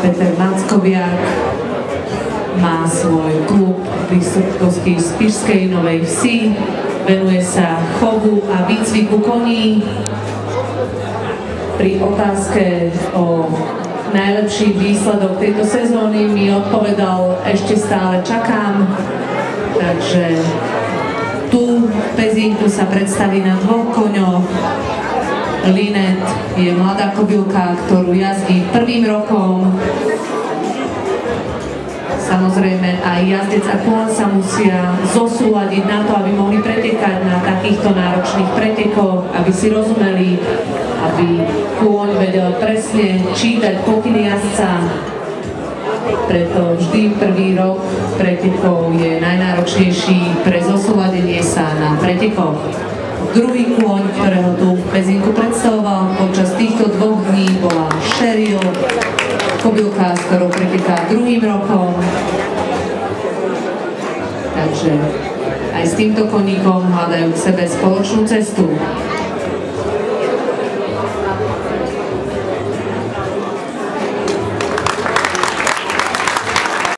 Peter Mackoviak má svoj klub Vysokosky z Spišskej Novej Vsi, venuje sa chovu a výcviku koní. Pri otázke o najlepší výsledok tejto sezóny mi odpovedal: ešte stále čakám. Takže tu v Pezinku sa predstaví na 2 koňoch. Linet je mladá kobylka, ktorú jazdí 1. rokom. Samozrejme aj jazdec a kôň sa musia zosúladiť na to, aby mohli pretekať na takýchto náročných pretekoch, aby si rozumeli, aby kôň vedel presne čítať pokyny jazdca. Preto vždy 1. rok pretekov je najnáročnejší pre zosúladenie sa na pretekoch. Druhý kôň, ktorého tu v Pezinku predstavoval počas týchto 2 dní, bola Sheryl, kobylka, s ktorou preteká 2. rokom. Takže aj s týmto koníkom hľadajú k sebe spoločnú cestu.